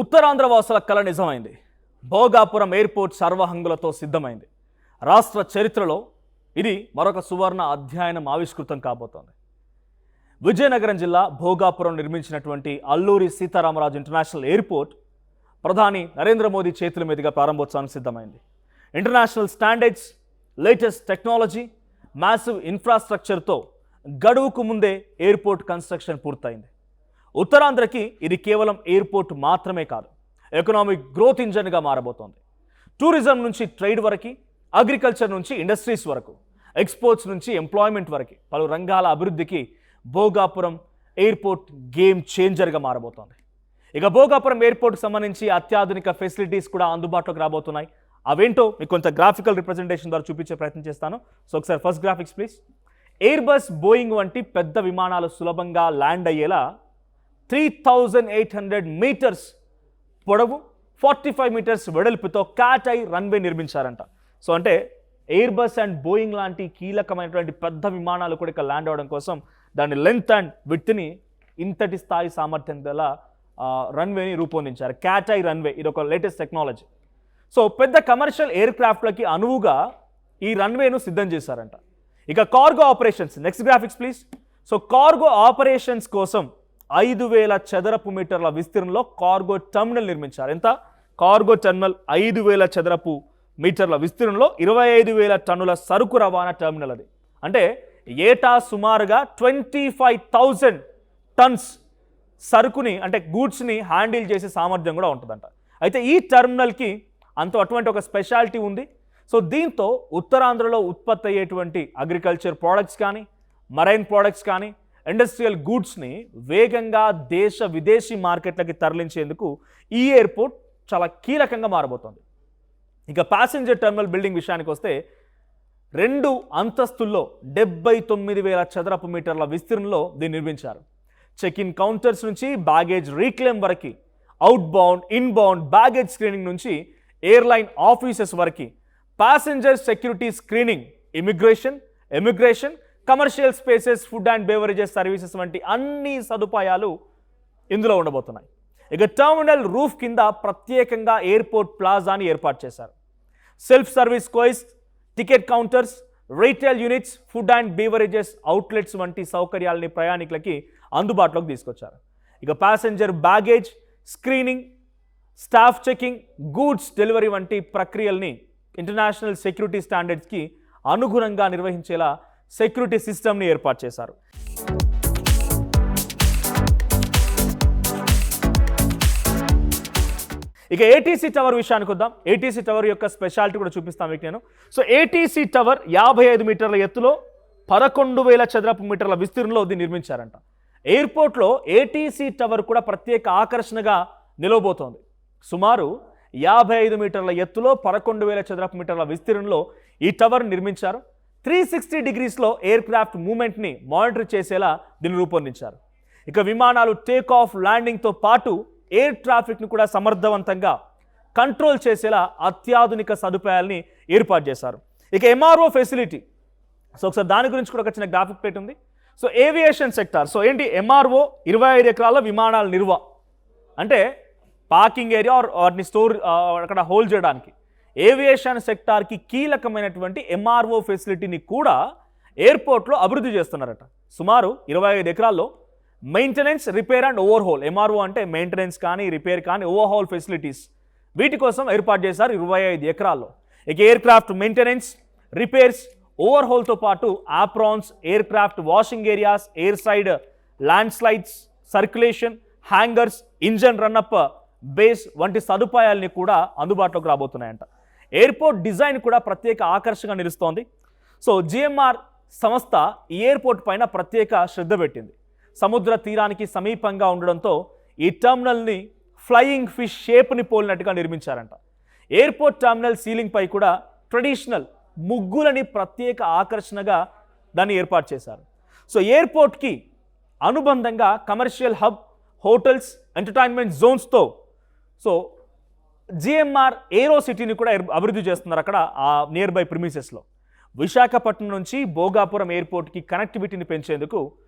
ఉత్తరాంధ్ర వాసుల కల నిజమైంది. భోగాపురం ఎయిర్పోర్ట్ సర్వహంగులతో సిద్ధమైంది. రాష్ట్ర చరిత్రలో ఇది మరొక సువర్ణ అధ్యాయం ఆవిష్కృతం కాబోతోంది. విజయనగరం జిల్లా భోగాపురం నిర్మించినటువంటి అల్లూరి సీతారామరాజు ఇంటర్నేషనల్ ఎయిర్పోర్ట్ ప్రధాని నరేంద్ర మోదీ చేతుల మీదుగా ప్రారంభోత్సవానికి సిద్ధమైంది. International standards, latest technology, massive ఇన్ఫ్రాస్ట్రక్చర్తో గడువుకు ముందే ఎయిర్పోర్ట్ కన్స్ట్రక్షన్ పూర్తయింది. ఉత్తరాంధ్రకి ఇది కేవలం ఎయిర్పోర్ట్ మాత్రమే కాదు, ఎకనామిక్ గ్రోత్ ఇంజన్గా మారబోతోంది. టూరిజం నుంచి ట్రేడ్ వరకు, అగ్రికల్చర్ నుంచి ఇండస్ట్రీస్ వరకు, ఎక్స్పోర్ట్స్ నుంచి ఎంప్లాయ్మెంట్ వరకు పలు రంగాల అభివృద్ధికి భోగాపురం ఎయిర్పోర్ట్ గేమ్ చేంజర్గా మారబోతోంది. ఇక భోగాపురం ఎయిర్పోర్ట్కి సంబంధించి అత్యాధునిక ఫెసిలిటీస్ కూడా అందుబాటులోకి రాబోతున్నాయి. అవేంటో మీకు కొంత గ్రాఫికల్ రిప్రజెంటేషన్ ద్వారా చూపించే ప్రయత్నం చేస్తాను. సో ఒకసారి first graphics please. Air bus, Boeing వంటి పెద్ద విమానాలు సులభంగా ల్యాండ్ అయ్యేలా 3800 మీటర్స్ పొడవు, 45 మీటర్స్ వెడల్పుతో క్యాట్ ఐ రన్వే నిర్మించారంట. సో అంటే ఎయిర్ బస్ అండ్ బోయింగ్ లాంటి కీలకమైనటువంటి పెద్ద విమానాలు కూడా ఇక్కడ ల్యాండ్ అవ్వడం కోసం దాని లెంత్ అండ్ విడ్త్ని ఇంతటి స్థాయి సామర్థ్యం గల రన్వేని రూపొందించారు. క్యాట్ ఐ రన్వే ఇది ఒక లేటెస్ట్ టెక్నాలజీ. సో పెద్ద కమర్షియల్ ఎయిర్ క్రాఫ్ట్లకి అనువుగా ఈ రన్వేను సిద్ధం చేశారంట. ఇక cargo operations, next graphics please. So cargo operations కోసం 5000 చదరపు మీటర్ల విస్తీర్ణంలో కార్గో టర్మినల్ నిర్మించారు. ఎంత? కార్గో టర్మినల్ 5000 చదరపు మీటర్ల విస్తీర్ణంలో 25,000 టన్నుల సరుకు రవాణా టర్మినల్ అది. అంటే ఏటా సుమారుగా 25,000 టన్స్ సరుకుని అంటే గూడ్స్ని హ్యాండిల్ చేసే సామర్థ్యం కూడా ఉంటుందంట. అయితే ఈ టర్మినల్కి అటువంటి ఒక స్పెషాలిటీ ఉంది. సో దీంతో ఉత్తరాంధ్రలో ఉత్పత్తి అయ్యేటువంటి అగ్రికల్చర్ ప్రోడక్ట్స్ కానీ, మరైన్ ప్రోడక్ట్స్ కానీ, ఇండస్ట్రియల్ గూడ్స్ని వేగంగా దేశ విదేశీ మార్కెట్లకి తరలించేందుకు ఈ ఎయిర్పోర్ట్ చాలా కీలకంగా మారబోతోంది. ఇక ప్యాసింజర్ టర్మినల్ బిల్డింగ్ విషయానికి వస్తే 2 అంతస్తుల్లో 79,000 చదరపు మీటర్ల విస్తీర్ణంలో దీన్ని నిర్మించారు. చెక్ ఇన్ కౌంటర్స్ నుంచి బ్యాగేజ్ రీక్లెయిమ్ వరకు, out bound, in bound baggage screening నుంచి ఎయిర్లైన్ ఆఫీసెస్ వరకు, passenger security screening, immigration, commercial spaces, food and beverages services వంటి అన్ని సదుపాయాలు ఇందులో ఉండబోతున్నాయి. ఇక టర్మినల్ రూఫ్ కింద ప్రత్యేకంగా ఎయిర్పోర్ట్ ప్లాజాని ఏర్పాటు చేశారు. Self service kiosks, ticket counters, retail units, food and beverages outlets వంటి సౌకర్యాలని ప్రయాణికులకి అందుబాటులోకి తీసుకొచ్చారు. ఇక passenger baggage screening, staff checking, goods delivery వంటి ప్రక్రియల్ని ఇంటర్నేషనల్ సెక్యూరిటీ స్టాండర్డ్స్కి అనుగుణంగా నిర్వహించేలా సెక్యూరిటీ సిస్టమ్ని ఏర్పాటు చేశారు. ఇక ఏటీసీ టవర్ విషయానికి వద్దాం. ఏటీసీ టవర్ యొక్క స్పెషాలిటీ కూడా చూపిస్తాను మీకు నేను. సో ఏటీసీ టవర్ 55 మీటర్ల ఎత్తులో 11,000 చదరపు మీటర్ల విస్తీర్ణంలో దీన్ని నిర్మించారంట. ఎయిర్పోర్ట్లో ఏటీసీ టవర్ కూడా ప్రత్యేక ఆకర్షణగా నిలవబోతోంది. సుమారు 55 మీటర్ల ఎత్తులో 11,000 చదరపు మీటర్ల విస్తీర్ణంలో ఈ టవర్ నిర్మించారు. 360 డిగ్రీస్లో ఎయిర్ క్రాఫ్ట్ మూమెంట్ని మానిటర్ చేసేలా దీన్ని రూపొందించారు. ఇక విమానాలు టేక్ ఆఫ్, ల్యాండింగ్తో పాటు ఎయిర్ ట్రాఫిక్ను కూడా సమర్థవంతంగా కంట్రోల్ చేసేలా అత్యాధునిక సదుపాయాల్ని ఏర్పాటు చేశారు. ఇక ఎంఆర్ఓ ఫెసిలిటీ, సో ఒకసారి దాని గురించి కూడా ఒక చిన్న గ్రాఫిక్ ప్లేట్ ఉంది. సో ఏవియేషన్ సెక్టార్, సో ఏంటి ఎంఆర్ఓ 25 ఎకరాల విమానాల నిల్వ అంటే పార్కింగ్ ఏరియా వాటిని స్టోర్ అక్కడ హోల్డ్ చేయడానికి. ఏవియేషన్ సెక్టార్కి కీలకమైనటువంటి ఎంఆర్ఓ ఫెసిలిటీని కూడా ఎయిర్పోర్ట్లో అభివృద్ధి చేస్తున్నారట. సుమారు 25 ఎకరాల్లో మెయింటెనెన్స్, రిపేర్ అండ్ ఓవర్హోల్, ఎంఆర్ఓ అంటే మెయింటెనెన్స్ కానీ, రిపేర్ కానీ, ఓవర్హోల్ ఫెసిలిటీస్ వీటి కోసం ఏర్పాటు చేశారు 25 ఎకరాల్లో. ఇక ఎయిర్ క్రాఫ్ట్ మెయింటెనెన్స్, రిపేర్స్, ఓవర్హోల్తో పాటు aprons, air craft washing areas, air side land slides, circulation, hangers, engine run-up base వంటి సదుపాయాల్ని కూడా అందుబాటులోకి రాబోతున్నాయంట. ఎయిర్పోర్ట్ డిజైన్ కూడా ప్రత్యేక ఆకర్షణగా నిలుస్తోంది. సో జిఎంఆర్ సంస్థ ఈ ఎయిర్పోర్ట్ పైన ప్రత్యేక శ్రద్ధ పెట్టింది. సముద్ర తీరానికి సమీపంగా ఉండడంతో ఈ టర్మినల్ని ఫ్లయింగ్ ఫిష్ షేప్ని పోలినట్టుగా నిర్మించారంట. ఎయిర్పోర్ట్ టర్మినల్ సీలింగ్ పై కూడా ట్రెడిషనల్ ముగ్గులని ప్రత్యేక ఆకర్షణగా దాన్ని ఏర్పాటు చేశారు. సో ఎయిర్పోర్ట్కి అనుబంధంగా కమర్షియల్ హబ్, హోటల్స్, ఎంటర్టైన్మెంట్ జోన్స్తో సో జిఎంఆర్ ఏరో సిటీని కూడా అభివృద్ధి చేస్తున్నారు అక్కడ ఆ నియర్ బై ప్రిమిసెస్లో. విశాఖపట్నం నుంచి భోగాపురం ఎయిర్పోర్ట్కి కనెక్టివిటీని పెంచేందుకు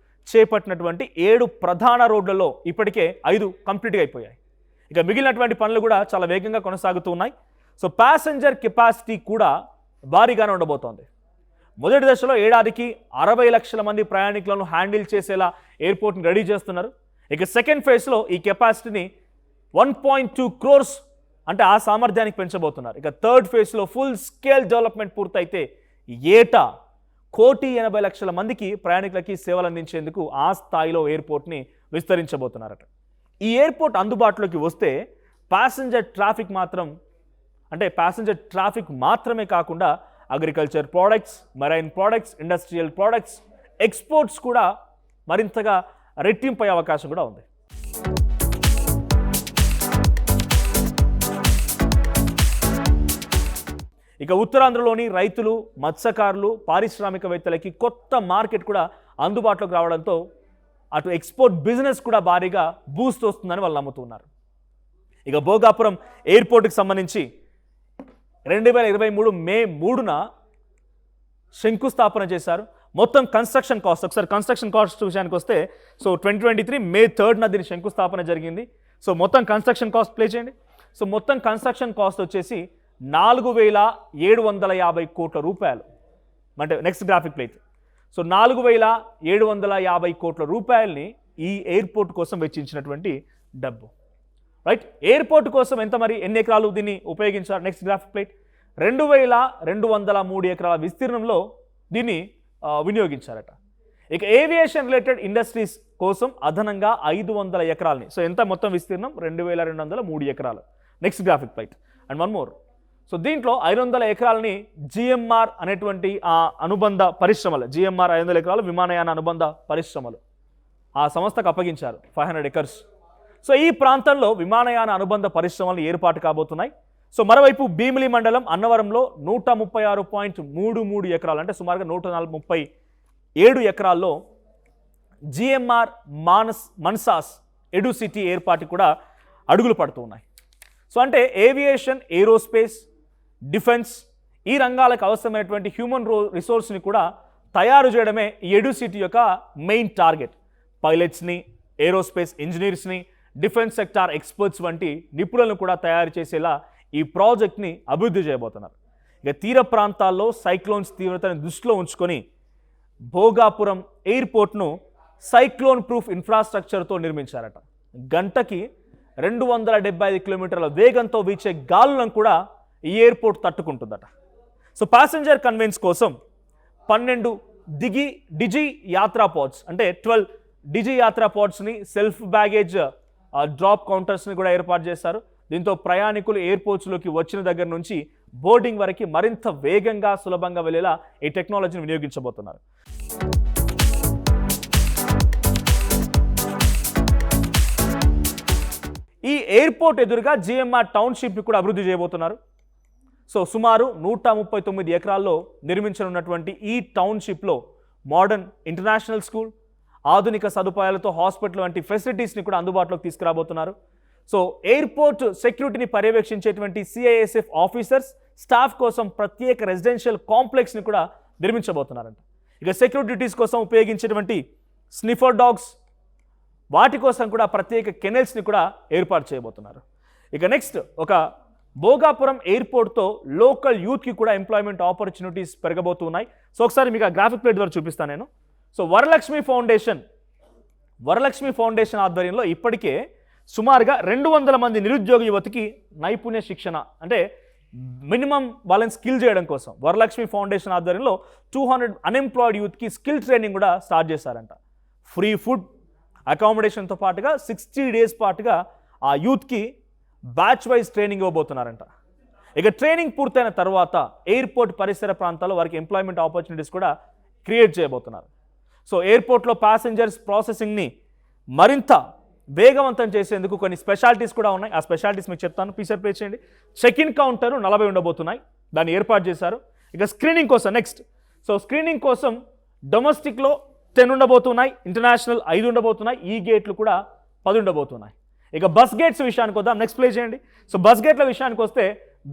చేపట్టినటువంటి 7 ప్రధాన రోడ్లలో ఇప్పటికే 5 కంప్లీట్గా అయిపోయాయి. ఇక మిగిలినటువంటి పనులు కూడా చాలా వేగంగా కొనసాగుతూ ఉన్నాయి. సో ప్యాసింజర్ కెపాసిటీ కూడా భారీగానే ఉండబోతోంది. మొదటి దశలో ఏడాదికి 60 లక్షల మంది ప్రయాణికులను హ్యాండిల్ చేసేలా ఎయిర్పోర్ట్ని రెడీ చేస్తున్నారు. ఇక సెకండ్ ఫేజ్లో ఈ కెపాసిటీని 1.2 crores అంటే ఆ సామర్థ్యానికి పెంచబోతున్నారు. ఇక థర్డ్ ఫేజ్లో ఫుల్ స్కేల్ డెవలప్మెంట్ పూర్తయితే ఏటా 1,80,00,000 మందికి ప్రయాణికులకి సేవలు అందించేందుకు ఆ స్థాయిలో ఎయిర్పోర్ట్ని విస్తరించబోతున్నారట. ఈ ఎయిర్పోర్ట్ అందుబాటులోకి వస్తే ప్యాసింజర్ ట్రాఫిక్ మాత్రమే కాకుండా agriculture products, marine products, industrial products, exports కూడా మరింతగా రెట్టింపయ్యే అవకాశం కూడా ఉంది. ఇక ఉత్తరాంధ్రలోని రైతులు, మత్స్యకారులు, పారిశ్రామికవేత్తలకి కొత్త మార్కెట్ కూడా అందుబాటులోకి రావడంతో అటు ఎక్స్పోర్ట్ బిజినెస్ కూడా భారీగా బూస్ట్ వస్తుందని వాళ్ళు నమ్ముతున్నారు. ఇక భోగాపురం ఎయిర్పోర్ట్కి సంబంధించి 2023 మే 3న శంకుస్థాపన చేశారు. మొత్తం కన్స్ట్రక్షన్ కాస్ట్, ఒకసారి కన్స్ట్రక్షన్ కాస్ట్ విషయానికి వస్తే, సో 2023 మే 3న దీని శంకుస్థాపన జరిగింది. సో మొత్తం కన్స్ట్రక్షన్ కాస్ట్ ప్లే చేయండి. సో మొత్తం కన్స్ట్రక్షన్ కాస్ట్ వచ్చేసి 4,750 కోట్ల రూపాయలు. అంటే నెక్స్ట్ గ్రాఫిక్ ప్లే. సో 4,750 కోట్ల రూపాయలని ఈ ఎయిర్పోర్ట్ కోసం వెచ్చించినటువంటి డబ్బు. రైట్, ఎయిర్పోర్ట్ కోసం ఎంత మరి ఎన్ని ఎకరాలు దీన్ని ఉపయోగించారు? Next graphic plate. 2,203 ఎకరాల విస్తీర్ణంలో దీన్ని వినియోగించారట. ఇక ఏవియేషన్ రిలేటెడ్ ఇండస్ట్రీస్ కోసం అదనంగా 500 ఎకరాలని, సో ఎంత మొత్తం విస్తీర్ణం? 2,203 ఎకరాలు. Next graphic plate. And one more, so దీంట్లో 500 ఎకరాలని జిఎంఆర్ అనేటువంటి ఆ అనుబంధ పరిశ్రమలు, జిఎంఆర్ 500 ఎకరాలు విమానయాన అనుబంధ పరిశ్రమలు ఆ సంస్థకు అప్పగించారు 500 acres. సో ఈ ప్రాంతంలో విమానయాన అనుబంధ పరిశ్రమలు ఏర్పాటు కాబోతున్నాయి. సో మరోవైపు భీమిలి మండలం అన్నవరంలో 136.33 ఎకరాలు, అంటే సుమారుగా 137 ఎకరాల్లో జిఎంఆర్ మన్సాస్ ఎడుసిటీ ఏర్పాటు కూడా అడుగులు పడుతూ ఉన్నాయి. సో అంటే ఏవియేషన్, ఏరోస్పేస్, డిఫెన్స్ ఈ రంగాలకు అవసరమైనటువంటి హ్యూమన్ రిసోర్స్ని కూడా తయారు చేయడమే ఈ ఎడుసిటీ యొక్క మెయిన్ టార్గెట్. పైలట్స్ని, ఏరోస్పేస్ ఇంజనీర్స్ని, డిఫెన్స్ సెక్టార్ ఎక్స్పర్ట్స్ వంటి నిపుణులను కూడా తయారు చేసేలా ఈ ప్రాజెక్ట్ని అభివృద్ధి చేయబోతున్నారు. ఇక తీర ప్రాంతాల్లో సైక్లోన్స్ తీవ్రతను దృష్టిలో ఉంచుకొని భోగాపురం ఎయిర్పోర్ట్ను సైక్లోన్ ప్రూఫ్ ఇన్ఫ్రాస్ట్రక్చర్తో నిర్మించారట. గంటకి 275 కిలోమీటర్ల వేగంతో వీచే గాలులను కూడా ఈ ఎయిర్పోర్ట్ తట్టుకుంటుందట. సో ప్యాసింజర్ కన్వెన్స్ కోసం 12 డిజి యాత్రా పాడ్స్, అంటే 12 డిజి యాత్రా పాడ్స్ని, సెల్ఫ్ బ్యాగేజ్ డ్రాప్ కౌంటర్స్ని కూడా ఏర్పాటు చేశారు. దీంతో ప్రయాణికులు ఎయిర్పోర్ట్స్లోకి వచ్చిన దగ్గర నుంచి బోర్డింగ్ వరకు మరింత వేగంగా, సులభంగా వెళ్ళేలా ఈ టెక్నాలజీని వినియోగించబోతున్నారు. ఈ ఎయిర్పోర్ట్ ఎదురుగా జిఎంఆర్ టౌన్షిప్ని కూడా అభివృద్ధి చేయబోతున్నారు. సో సుమారు 139 ఎకరాల్లో నిర్మించనున్నటువంటి ఈ టౌన్షిప్లో మోడర్న్ ఇంటర్నేషనల్ స్కూల్, ఆధునిక సదుపాయాలతో హాస్పిటల్ వంటి ఫెసిలిటీస్ని కూడా అందుబాటులోకి తీసుకురాబోతున్నారు. సో ఎయిర్పోర్ట్ సెక్యూరిటీని పర్యవేక్షించేటువంటి సిఐఎస్ఎఫ్ ఆఫీసర్స్, స్టాఫ్ కోసం ప్రత్యేక రెసిడెన్షియల్ కాంప్లెక్స్ని కూడా నిర్మించబోతున్నారంట. ఇక సెక్యూరిటీ డ్యూటీస్ కోసం ఉపయోగించేటువంటి స్నిఫర్ డాగ్స్, వాటి కోసం కూడా ప్రత్యేక కెనెల్స్ని కూడా ఏర్పాటు చేయబోతున్నారు. ఇక నెక్స్ట్, ఒక భోగాపురం ఎయిర్పోర్ట్తో లోకల్ యూత్కి కూడా ఎంప్లాయ్మెంట్ ఆపర్చునిటీస్ పెరగబోతున్నాయి. సో ఒకసారి మీకు ఆ గ్రాఫిక్ ప్లేట్ ద్వారా చూపిస్తాను నేను. సో వరలక్ష్మి ఫౌండేషన్ ఆధ్వర్యంలో ఇప్పటికే సుమారుగా 200 మంది నిరుద్యోగ యువతికి నైపుణ్య శిక్షణ, అంటే మినిమం వాళ్ళని స్కిల్ చేయడం కోసం వరలక్ష్మి ఫౌండేషన్ ఆధ్వర్యంలో 200 అన్ఎంప్లాయిడ్ యూత్కి స్కిల్ ట్రైనింగ్ కూడా స్టార్ట్ చేశారంట. ఫ్రీ ఫుడ్, అకామిడేషన్తో పాటుగా 60 days పాటుగా ఆ యూత్కి బ్యాచ్ వైజ్ ట్రైనింగ్ ఇవ్వబోతున్నారంట. ఇక ట్రైనింగ్ పూర్తయిన తర్వాత ఎయిర్పోర్ట్ పరిసర ప్రాంతాల్లో వారికి ఎంప్లాయ్మెంట్ ఆపర్చునిటీస్ కూడా క్రియేట్ చేయబోతున్నారు. సో ఎయిర్పోర్ట్లో ప్యాసింజర్స్ ప్రాసెసింగ్ని మరింత వేగవంతం చేసేందుకు కొన్ని స్పెషాలిటీస్ కూడా ఉన్నాయి. ఆ స్పెషాలిటీస్ మీకు చెప్తాను, ఫీచర్ ప్లే చేయండి. చెక్ ఇన్ కౌంటర్ 40 ఉండబోతున్నాయి, దాన్ని ఏర్పాటు చేశారు. ఇక స్క్రీనింగ్ కోసం నెక్స్ట్, సో స్క్రీనింగ్ కోసం డొమెస్టిక్లో 10 ఉండబోతున్నాయి, ఇంటర్నేషనల్ 5 ఉండబోతున్నాయి, ఈ గేట్లు కూడా 10 ఉండబోతున్నాయి. ఇక బస్ గేట్స్ విషయానికి వద్దాం, నెక్స్ట్ ప్లే చేయండి. సో బస్ గేట్ల విషయానికి వస్తే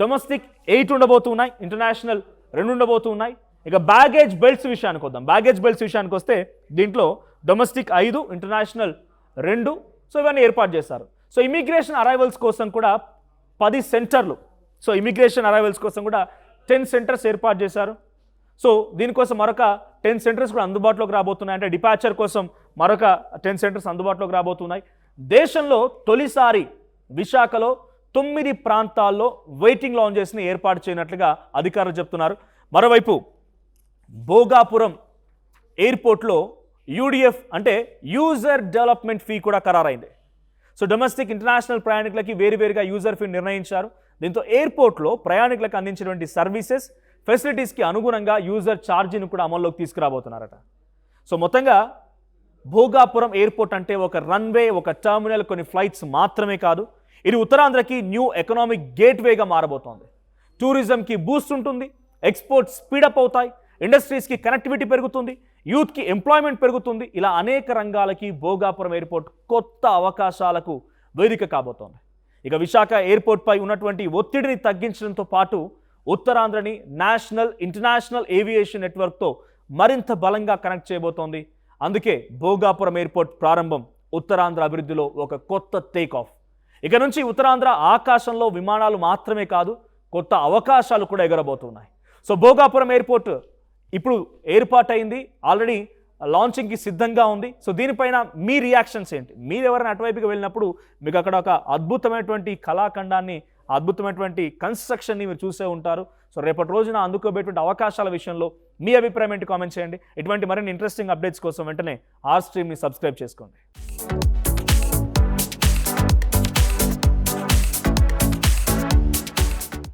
డొమెస్టిక్ 8 ఉండబోతున్నాయి, ఇంటర్నేషనల్ 2 ఉండబోతున్నాయి. ఇక బ్యాగేజ్ బెల్ట్స్ విషయానికి వద్దాం. బ్యాగేజ్ బెల్ట్స్ విషయానికి వస్తే దీంట్లో డొమెస్టిక్ 5, ఇంటర్నేషనల్ 2, సో ఇవన్నీ ఏర్పాటు చేస్తారు. సో ఇమిగ్రేషన్ అరైవల్స్ కోసం కూడా 10 సెంటర్లు, సో ఇమిగ్రేషన్ అరైవల్స్ కోసం కూడా 10 సెంటర్స్ ఏర్పాటు చేశారు. సో దీనికోసం మరొక 10 సెంటర్స్ కూడా అందుబాటులోకి రాబోతున్నాయి. అంటే డిపాచర్ కోసం మరొక 10 సెంటర్స్ అందుబాటులోకి రాబోతున్నాయి. దేశంలో తొలిసారి విశాఖలో 9 ప్రాంతాల్లో వెయిటింగ్ లాంజెస్ని ఏర్పాటు చేయనట్లుగా అధికారులు చెప్తున్నారు. మరోవైపు భోగాపురం ఎయిర్పోర్ట్లో యూడిఎఫ్ అంటే యూజర్ డెవలప్మెంట్ ఫీ కూడా ఖరారైంది. సో డొమెస్టిక్ ఇంటర్నేషనల్ ప్రయాణికులకి వేరువేరుగా యూజర్ ఫీ నిర్ణయించారు. దీంతో ఎయిర్పోర్ట్లో ప్రయాణికులకు అందించినటువంటి సర్వీసెస్ ఫెసిలిటీస్కి అనుగుణంగా యూజర్ ఛార్జీని కూడా అమల్లోకి తీసుకురాబోతున్నారట. సో మొత్తంగా భోగాపురం ఎయిర్పోర్ట్ అంటే ఒక రన్వే, ఒక టర్మినల్, కొన్ని ఫ్లైట్స్ మాత్రమే కాదు, ఇది ఉత్తరాంధ్రకి న్యూ ఎకనామిక్ గేట్వేగా మారబోతోంది. టూరిజంకి బూస్ట్ ఉంటుంది, ఎక్స్పోర్ట్స్ స్పీడప్ అవుతాయి, ఇండస్ట్రీస్కి కనెక్టివిటీ పెరుగుతుంది, యూత్కి ఎంప్లాయ్మెంట్ పెరుగుతుంది. ఇలా అనేక రంగాలకి భోగాపురం ఎయిర్పోర్ట్ కొత్త అవకాశాలకు వేదిక కాబోతోంది. ఇక విశాఖ ఎయిర్పోర్ట్పై ఉన్నటువంటి ఒత్తిడిని తగ్గించడంతో పాటు ఉత్తరాంధ్రని నేషనల్ ఇంటర్నేషనల్ ఏవియేషన్ నెట్వర్క్తో మరింత బలంగా కనెక్ట్ చేయబోతోంది. అందుకే భోగాపురం ఎయిర్పోర్ట్ ప్రారంభం ఉత్తరాంధ్ర అభివృద్ధిలో ఒక కొత్త టేక్ ఆఫ్. ఇక నుంచి ఉత్తరాంధ్ర ఆకాశంలో విమానాలు మాత్రమే కాదు, కొత్త అవకాశాలు కూడా ఎగరబోతున్నాయి. సో భోగాపురం ఎయిర్పోర్ట్ ఇప్పుడు ఏర్పాటైంది, ఆల్రెడీ లాంచింగ్కి సిద్ధంగా ఉంది. సో దీనిపైన మీ రియాక్షన్స్ ఏంటి? మీరు ఎవరైనా అటువైపుకి వెళ్ళినప్పుడు మీకు అక్కడ ఒక అద్భుతమైనటువంటి కళాఖండాన్ని, అద్భుతమైనటువంటి కన్స్ట్రక్షన్ని మీరు చూసే ఉంటారు. సో రేపటి రోజున అందుకోబోయేటువంటి అవకాశాల విషయంలో మీ అభిప్రాయం ఏంటి కామెంట్ చేయండి. ఇటువంటి మరిన్ని ఇంట్రెస్టింగ్ అప్డేట్స్ కోసం వెంటనే ఆర్ స్ట్రీమ్ని సబ్స్క్రైబ్ చేసుకోండి.